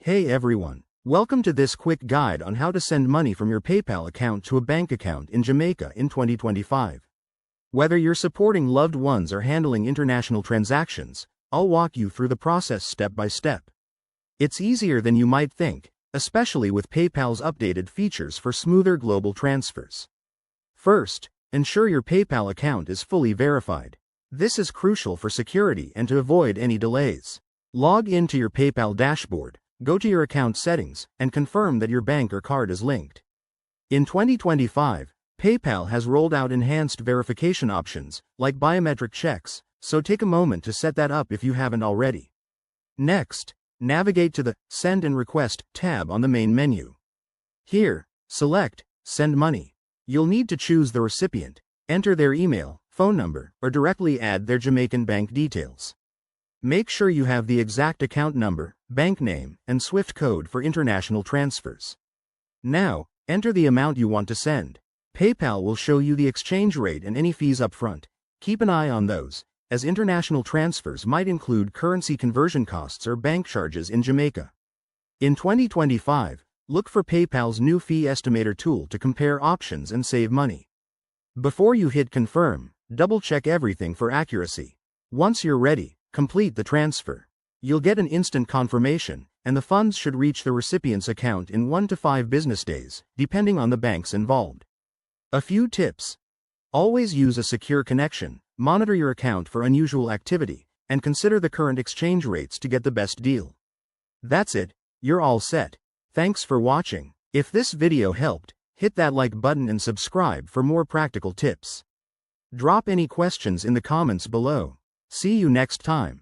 Hey everyone, welcome to this quick guide on how to send money from your PayPal account to a bank account in Jamaica in 2025. Whether you're supporting loved ones or handling international transactions, I'll walk you through the process step by step. It's easier than you might think, especially with PayPal's updated features for smoother global transfers. First, ensure your PayPal account is fully verified. This is crucial for security and to avoid any delays. Log into your PayPal dashboard. Go to your account settings, and confirm that your bank or card is linked. In 2025, PayPal has rolled out enhanced verification options, like biometric checks, so take a moment to set that up if you haven't already. Next, navigate to the Send and Request tab on the main menu. Here, select Send Money. You'll need to choose the recipient, enter their email, phone number, or directly add their Jamaican bank details. Make sure you have the exact account number, bank name, and SWIFT code for international transfers. Now, enter the amount you want to send. PayPal will show you the exchange rate and any fees up front. Keep an eye on those, as international transfers might include currency conversion costs or bank charges in Jamaica. In 2025, look for PayPal's new fee estimator tool to compare options and save money. Before you hit confirm, double-check everything for accuracy. Once you're ready, complete the transfer. You'll get an instant confirmation, and the funds should reach the recipient's account in 1 to 5 business days, depending on the banks involved. A few tips. Always use a secure connection, monitor your account for unusual activity, and consider the current exchange rates to get the best deal. That's it, you're all set. Thanks for watching. If this video helped, hit that like button and subscribe for more practical tips. Drop any questions in the comments below. See you next time.